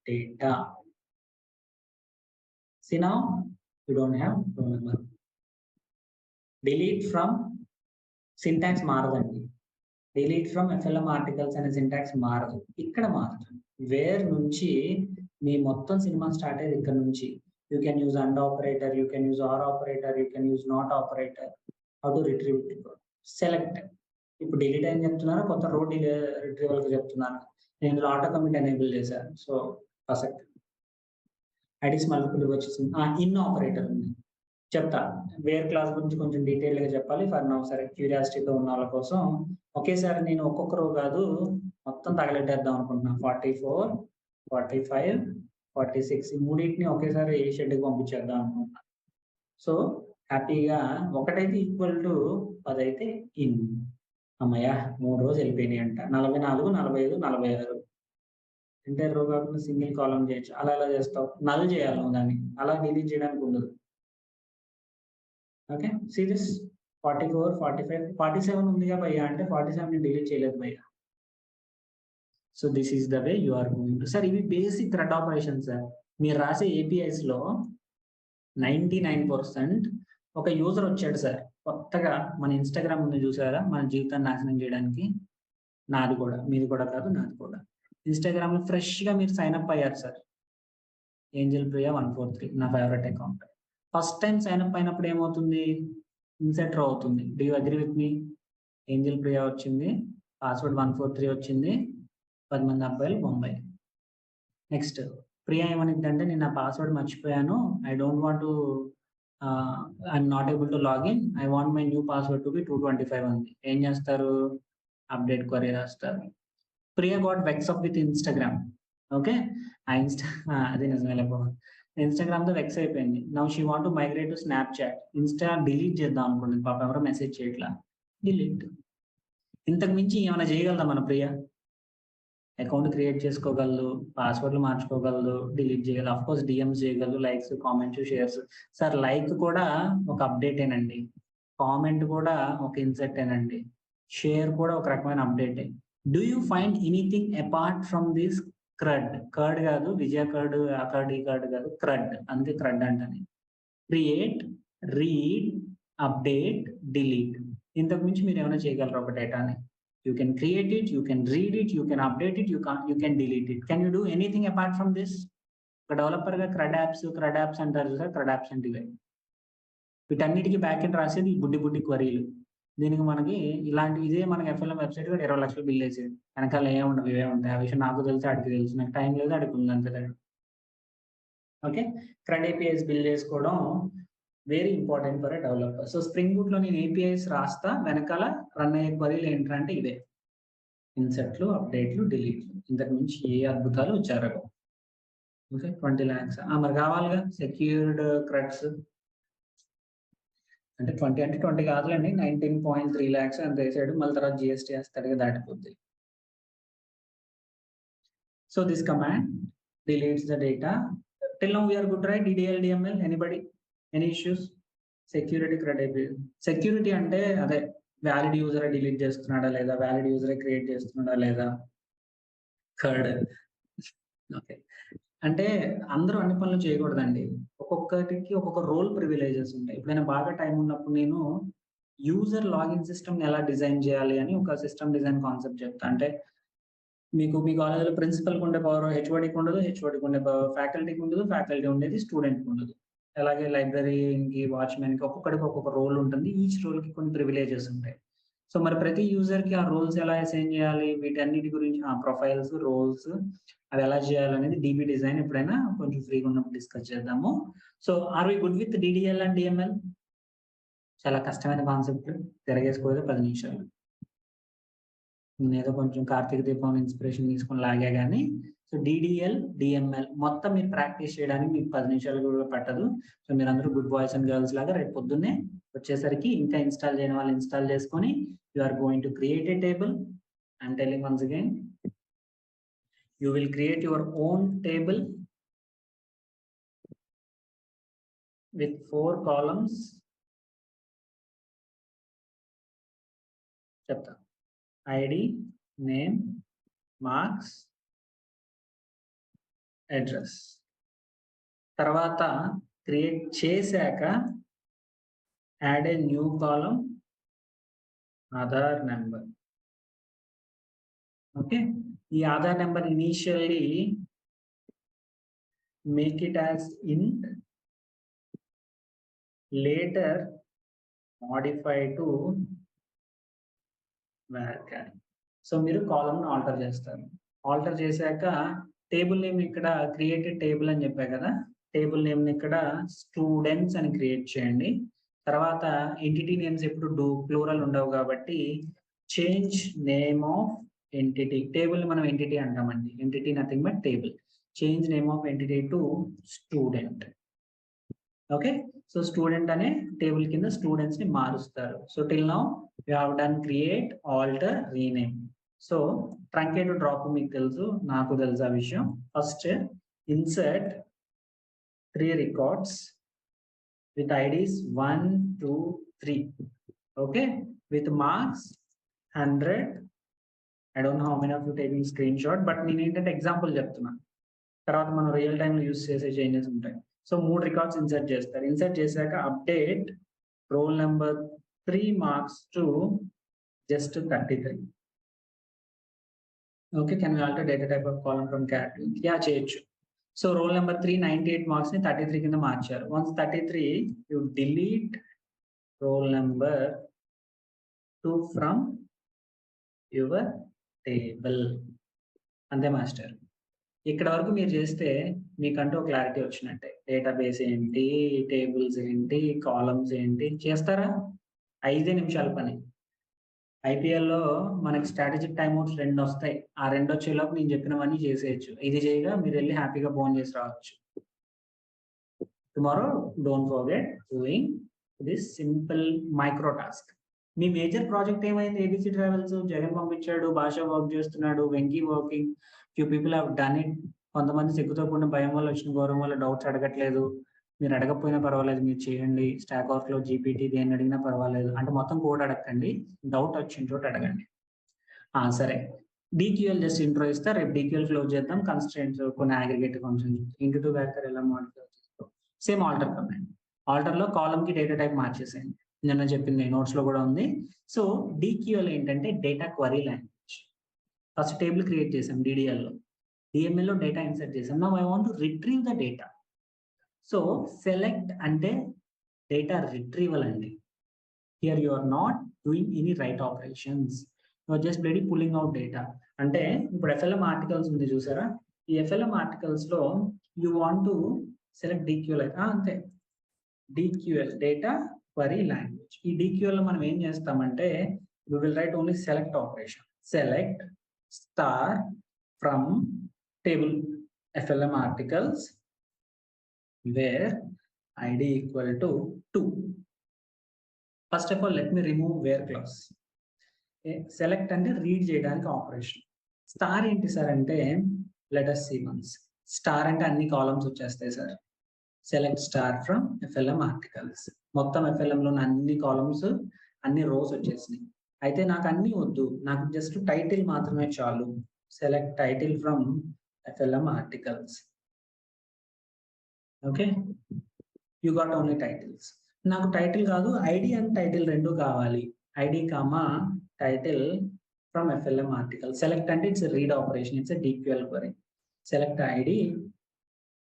data. See now you don't have row number. Delete from syntax మారదండి. డిలీట్ ఫ్రమ్ FLM ఆర్టికల్స్ అనే సింటాక్స్ మారదు, ఇక్కడ మారుతుంది. వేర్ నుంచి మీ మొత్తం సినిమా స్టార్ట్ అయ్యేది ఇక్కడ నుంచి. You can use and operator, you can use or operator, you can use not operator. How to retrieve select. ఇప్పుడు డిలీట్ అని చెప్తున్నారు, కొత్త రో రిట్రీవల్ కి చెప్తున్నారు. నేను ఇందులో ఆటో కమిట్ ఎనేబుల్ చేశాను. So perfect. ఐడీస్ మల్టిపుల్ వచ్చేసింది. ఇన్ ఆపరేటర్ ఉంది, చెప్తా. వేర్ క్లాస్ గురించి కొంచెం డీటెయిల్ గా చెప్పాలి. ఫర్ నౌ సరే, క్యూరియాసిటీతో ఉన్న వాళ్ళ కోసం ఒకేసారి నేను ఒక్కొక్క రో కాదు మొత్తం తగలెట్టేద్దాం అనుకుంటున్నాను. 44, 45, 46 ఈ మూడింటిని ఒకేసారి ఏ షెడ్కి పంపించేద్దాం అనుకుంటున్నాను. సో హ్యాపీగా ఒకటైతే ఈక్వల్ టు 10 అయితే ఇన్. అమ్మయ్య 3 రోజులు వెళ్ళిపోయినాయి అంట. 44, 45, 46 ఎంటైర్ రో కాకుండా సింగిల్ కాలమ్ చేయొచ్చు. అలా ఎలా చేస్తావు? నల్ చేయాలి నువ్వు దాన్ని, అలా డిలీట్ చేయడానికి ఉండదు. ఓకే, సీ దిస్ 44, 45, 47 ఉందిగా భయ్యా అంటే 47 డిలీట్ చేయలేదు భయ్యా. So this is the way you are going to. Sir ఇవి బేసిక్ థ్రెడ్ ఆపరేషన్ సార్. మీరు రాసే APIs లో 99% ఒక యూజర్ వచ్చాడు సార్ కొత్తగా, మన ఇన్స్టాగ్రామ్ ఉంది చూసారా, మన జీవితాన్ని నాశనం చేయడానికి. నాది కూడా, మీది కూడా కాదు, నాది కూడా. ఇన్స్టాగ్రామ్ లో ఫ్రెష్ గా మీరు సైన్ అప్ అయ్యారు సార్. ఏంజల్ ప్రియా 143 నా favourite account. First time sign up అయినప్పుడు ఏమవుతుంది? ఇన్సెట్ రో అవుతుంది. Do you agree with me? Angel Priya వచ్చింది, పాస్వర్డ్ 143 వచ్చింది, 10 మంది అబ్బాయిలు బొంబాయి. నెక్స్ట్ ప్రియా ఏమనిద్ది అంటే, నేను నా పాస్వర్డ్ మర్చిపోయాను, I don't want to I'm not able to login, I want my new password to be 225 ఉంది. ఏం చేస్తారు? అప్డేట్ క్వరీ రాస్తారు. Priya got vex up with Instagram. Okay, అది నిజమే. ఇన్స్టాగ్రామ్ తో వెక్స్ అయిపోయింది. Now she want to migrate to Snapchat. Insta delete చేద్దాం అనుకుంటుంది, పాప ఎవరో మెసేజ్ చేయట్లా, డిలీట్. ఇంతకు మించి ఏమైనా చేయగలదా మన ప్రియా? అకౌంట్ క్రియేట్ చేసుకోగలదు, పాస్వర్డ్లు మార్చుకోగలదు, డిలీట్ చేయగలదు, అఫ్ కోర్స్ DMs చేయగలదు, likes, comments, shares. Sir like కూడా ఒక అప్డేటేనండి, కామెంట్ కూడా ఒక ఇన్సెర్టేనండి, షేర్ కూడా ఒక రకమైన అప్డేటే. Do you find anything apart from this CRUD? Curd కాదు, విజయ కర్డ్, ఆ కర్డ్, ఈ కర్డ్ కాదు, క్రడ్. అందుకే క్రడ్ అంటని. Create, read, update, delete. ఇంతకు మించి మీరు ఏమైనా చేయగలరు ఒక డేటాని? You can create it, you can read it, you can update it, you can delete it. Can you do anything apart from this? ఒక డెవలపర్ గా CRUD apps అంటారు చూసారా, CRUD apps అంటే ఇవే. వీటన్నిటికీ బ్యాక్ ఎండ్ రాసేది ఈ బుడ్డి క్వరీలు. దీనికి మనకి ఇదే మనకి FLM వెబ్సైట్ కూడా 20 లక్షలు బిల్ చేసేది. వెనకాల ఏముండవు, ఇవే ఉంటాయి. ఆ విషయం నాకు తెలుసు, ఆడికి తెలుసు. నాకు టైం లేదు, ఆడికి ఉంది అంతే. ఓకే, CRUD APIs బిల్డ్ చేసుకోవడం very important for a developer. So spring boot లో నేను APIs రాస్తా, వెనకాల రన్ అయ్యే క్వరీలు ఏంటంటే ఇవే, ఇన్సర్ట్లు, అప్డేట్లు, డిలీట్లు. ఇంతకు మించి ఏ అద్భుతాలు జరగవు. ఓకే, 20 lakhs మరి కావాలిగా సెక్యూర్డ్ క్రడ్స్ అంటే 20 కాదులేండి, 19.3 lakhs అని వేసాడు. మళ్ళీ తర్వాత GST వేస్తాడుగా, దాటిపోద్ది. So this command deletes the data. Till now we are good, right? DDL, DML, anybody? Any issues? Security CRUD API. Security అంటే అదే వ్యాలిడ్ యూజర్ డిలీట్ చేస్తున్నాడా లేదా, వ్యాలిడ్ యూజర్ క్రియేట్ చేస్తున్నాడా లేదా, థర్డ్. ఓకే, అంటే అందరూ అన్ని పనులు చేయకూడదండి. ఒక్కొక్కటికి ఒక్కొక్క రోల్ ప్రివిలేజెస్ ఉంటాయి. ఎప్పుడైనా బాగా టైం ఉన్నప్పుడు నేను యూజర్ లాగిన్ సిస్టమ్ ఎలా డిజైన్ చేయాలి అని ఒక సిస్టమ్ డిజైన్ కాన్సెప్ట్ చెప్తా. అంటే మీకు మీ కాలేజీలో ప్రిన్సిపల్కి ఉండే పవర్ హెచ్ఓడికి ఉండదు, హెచ్ఓడికి ఉండే పవర్ ఫ్యాకల్టీకి ఉండదు, ఫ్యాకల్టీ ఉండేది స్టూడెంట్కి ఉండదు. అలాగే లైబ్రరీకి, వాచ్మెన్కి ఒక్కొక్కడికి ఒక్కొక్క రోల్ ఉంటుంది. ఈచ్ రోల్కి కొన్ని ప్రివిలేజెస్ ఉంటాయి. సో మరి ప్రతి యూజర్కి ఆ రోల్స్ ఎలా అసైన్ చేయాలి, వీటన్నిటి గురించి ప్రొఫైల్స్, రోల్స్ అవి ఎలా చేయాలనేది DB డిజైన్ ఎప్పుడైనా కొంచెం ఫ్రీగా ఉన్నప్పుడు డిస్కస్ చేద్దాము. So are we good with DDL and DML? చాలా కష్టమైన కాన్సెప్ట్, తిరగేసుకోలేదు 10 నిమిషాలు. నేనేదో కొంచెం కార్తీక దీపం ఇన్స్పిరేషన్ తీసుకొని లాగా కానీ. సో DDL, DML మొత్తం మీరు ప్రాక్టీస్ చేయడానికి మీకు 10 నిమిషాలు కూడా పట్టదు. సో మీరు అందరూ గుడ్ బాయ్స్ అండ్ గర్ల్స్ లాగా రేపు పొద్దున్నే వచ్చేసరికి ఇంకా ఇన్స్టాల్ చేయని వాళ్ళు ఇన్స్టాల్ చేసుకొని you are going to create a table. I'm telling once again, you will create your own table with 4 columns. చెప్తా, ID, name, marks, address. తర్వాత క్రియేట్ చేశాక add a new column, Aadhaar number. Okay, ఈ Aadhaar number initially make it as int, later modify to varchar. So మీరు column ను alter చేస్తారు. Alter చేశాక table name ఇక్కడ created table అని చెప్పా కదా, టేబుల్ నేమ్ ఇక్కడ స్టూడెంట్స్ అని క్రియేట్ చేయండి. తర్వాత ఎంటిటీ నేమ్స్ ఎప్పుడు ప్లూరల్ ఉండవు కాబట్టి change name of entity. Table మనం ఎంటిటీ అంటామండి, entity nothing but table. Change name of entity to student. Okay, so student అనే టేబుల్ కింద స్టూడెంట్స్ ని మారుస్తారు. So till now you have done create, alter, rename. So truncate drop మీకు తెలుసు, నాకు తెలుసు ఆ విషయం. First insert 3 records with IDs 1, 2, 3. Okay, with marks 100. I don't know how many of you taking screenshot, but నేను ఏంటంటే ఎగ్జాంపుల్ చెప్తున్నా, తర్వాత మనం రియల్ టైమ్ లో యూస్ చేసే చేంజెస్ ఉంటాయి. సో 3 రికార్డ్స్ ఇన్సర్ట్ చేస్తారు. ఇన్సర్ట్ చేశాక update roll number 3 marks to just 33. Okay, can we alter data type of column from cat to int? Yeah, చేయొచ్చు. సో రోల్ నెంబర్ 3 98 మార్క్స్ ని 33 కింద మార్చారు. Once 33 you delete roll number 2 from your table. అంతే master. ఇక్కడ వరకు మీరు చేస్తే మీకంటూ ఒక క్లారిటీ వచ్చినట్టే. డేటాబేస్ ఏంటి, టేబుల్స్ ఏంటి, కాలమ్స్ ఏంటి చేస్తారా? 5 నిమిషాల పని. IPL లో మనకి స్ట్రాటజిక్ టైమ్అవుట్స్ 2 వస్తాయి. ఆ 2 వచ్చేలోపు నేను చెప్పినవన్నీ చేసేయచ్చు. ఇది చేయగా మీరు వెళ్ళి హ్యాపీగా ఫోన్ చేసి రావచ్చు. Tomorrow don't forget doing this simple micro task. Me major project ఏమైంది? ABC ట్రావెల్స్ జగన్ పంపించాడు, భాష వర్క్ చేస్తున్నాడు, Venky working, few people have done it. కొంతమంది సిగ్గుతో కూడిన భయం వల్ల వచ్చిన గౌరవం వల్ల డౌట్స్ అడగట్లేదు. మీరు అడగకపోయినా పర్వాలేదు, మీరు చేయండి. స్టాక్ ఓవర్ఫ్లో, GPT దేన్ని అడిగినా పర్వాలేదు. అంటే మొత్తం కోడ్ అడగండి, డౌట్ వచ్చిన చోట అడగండి. సరే, DQL జస్ట్ ఇంట్రో ఇస్తా, రేపు DQL క్లోజ్ చేద్దాం. కన్స్ట్రెంట్స్ కొన్ని అగ్రిగేట్ ఫంక్షన్స్ ఇంటూ varchar ఎలా మాడిఫై చేస్తాం. Same alter command. ఆల్టర్ లో కాలమ్ కి డేటా టైప్ మార్చేసేయండి. నిన్న చెప్పింది నోట్స్ లో కూడా ఉంది. సో DQL ఏంటంటే data query language. First table create చేసాం DDL లో. DML లో డేటా ఇన్సర్ట్ చేసాం. Now I want to retrieve the data. So select అంటే డేటా రిట్రీవల్ అండి. Here you are not doing any write operations. You are just ready pulling out data. అంటే ఇప్పుడు FLM articles ఉంది చూసారా? ఈ FLM articles లో you want to select DQL అంతే. DQL data query language. ఈ DQL లో మనం ఏం చేస్తామంటే we will write only select operation. Select star from table FLM articles where ID equal to 2. First of all, let me remove where clause. Select అంటే read చేయడానికి operation. Star ఏంటి sir అంటే let us see once. Star అంటే అన్ని columns వచ్చేస్తాయి sir. Select star from FLM articles. మొత్తం FLM లో అన్ని కాలమ్స్ అన్ని రోస్ వచ్చేసినాయి. అయితే నాకు అన్ని వద్దు, నాకు జస్ట్ టైటిల్ మాత్రమే చాలు. Select title from FLM articles. Okay, you got only titles. నాకు టైటిల్ కాదు, ఐడి అండ్ టైటిల్ రెండు కావాలి. ID comma title from FLM article. Select అంటే it's read operation, it's DQL query. Select ID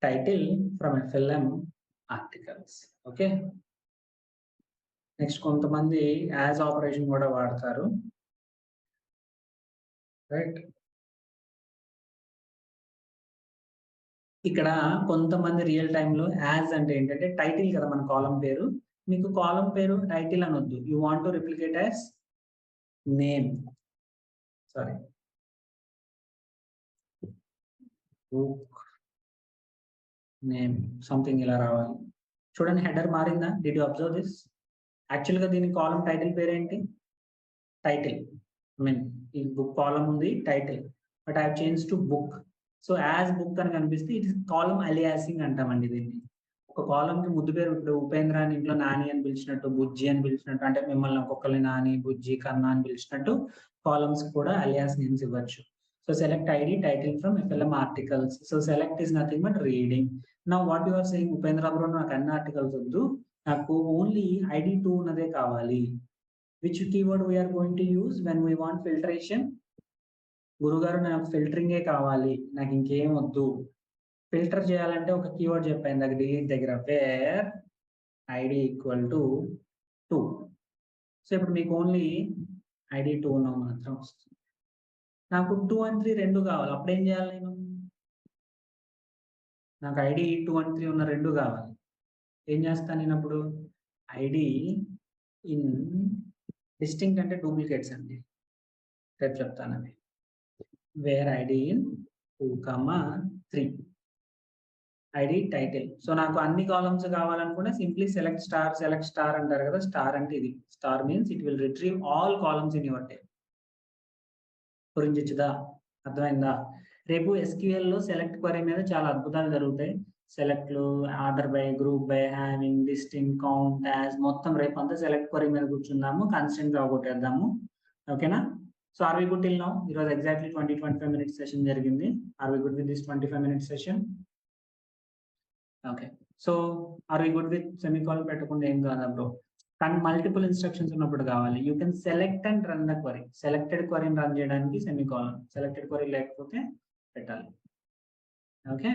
title from FLM articles. Okay, next కొంతమంది as operation కూడా వాడతారు, right? ఇక్కడ కొంతమంది రియల్ టైంలో యాజ్ అంటే ఏంటంటే టైటిల్ కదా మన కాలం పేరు, మీకు కాలం పేరు టైటిల్ అనొద్దు. You want to replicate as name, sorry book name something ఇలా రావాలి. చూడండి హెడర్ మారిందా? Did you observe this? Actual గా దీని కాలం టైటిల్ పేరు ఏంటి? టైటిల్. ఐ మీన్ ఈ బుక్ కాలం ఉంది title, but I have change to book. So as book అని కనిపిస్తే ఇట్ ఇస్ కాలం అలియాసింగ్ అంటామండి దీన్ని. ఒక కాలం కి ముద్దు పేరు, ఇప్పుడు ఉపేంద్ర అని ఇంట్లో నాని అని పిలిచినట్టు, బుజ్జి అని పిలిచినట్టు, అంటే మిమ్మల్ని ఒక్కొక్కరిని నాని, బుజ్జి, కన్నా అని పిలిచినట్టు కాలమ్స్ కూడా అలియాస్ నేమ్స్ ఇవ్వచ్చు. So select ID title from FLM articles. So select is nothing but reading. Now what you are saying, Upendra bro నాకు అన్ని ఆర్టికల్స్ వద్దు, నాకు ఓన్లీ ID2 ఉన్నదే కావాలి. Which keyword we are going to use when we want filtration? గురుగారు నాకు ఫిల్టరింగే కావాలి, నాకు ఇంకేం వద్దు. ఫిల్టర్ చేయాలంటే ఒక కీవర్డ్ చెప్పాను దగ్గర డిలీట్ దగ్గర, where ID equal to 2. So ఇప్పుడు మీకు ఓన్లీ ID2 మాత్రం వస్తుంది. నాకు 2 and 3 రెండు కావాలి, అప్పుడేం చేయాలి నేను? నాకు ID2 and 3 ఉన్న రెండు కావాలి. ఏం చేస్తాను నేను అప్పుడు? ID ఇన్ డిస్టింక్ట్ అంటే డూప్లికేట్స్ అండి, రేపు చెప్తాను అవి. Where ID in 2, 3 ID title. So నాకు అన్ని కాలమ్స్ కావాలనుకుంటే సింప్లీ సెలెక్ట్ స్టార్ అంటారు కదా. స్టార్ అంటే ఇది, star means it will retrieve all columns in your table. పురించదా? అర్థమైందా? రేపు SQL లో సెలెక్ట్ క్వరీ మీద చాలా అద్భుతాలు జరుగుతాయి. సెలెక్ట్లు, order by, group by, having, distinct, count, as, మొత్తం రేపు అంతా సెలెక్ట్ క్వరీ మీద కూర్చుందాము, కన్స్టెంట్ గా కొట్టేద్దాము. ఓకేనా? So are we good till now? ఈరోజు ఎగ్జాక్ట్లీ 20-25 మినిట్స్ సెషన్ జరిగింది. Are we good with this 25 minutes session? Okay, so are we good with semicolon పెట్టకుండా ఏం కాదా బ్రో? కానీ మల్టిపుల్ ఇన్స్ట్రక్షన్స్ ఉన్నప్పుడు కావాలి. You can select and run the query. Selected క్వరీని run చేయడానికి సెమికాలన్, సెలెక్టెడ్ క్వరీ లేకపోతే పెట్టాలి. ఓకే.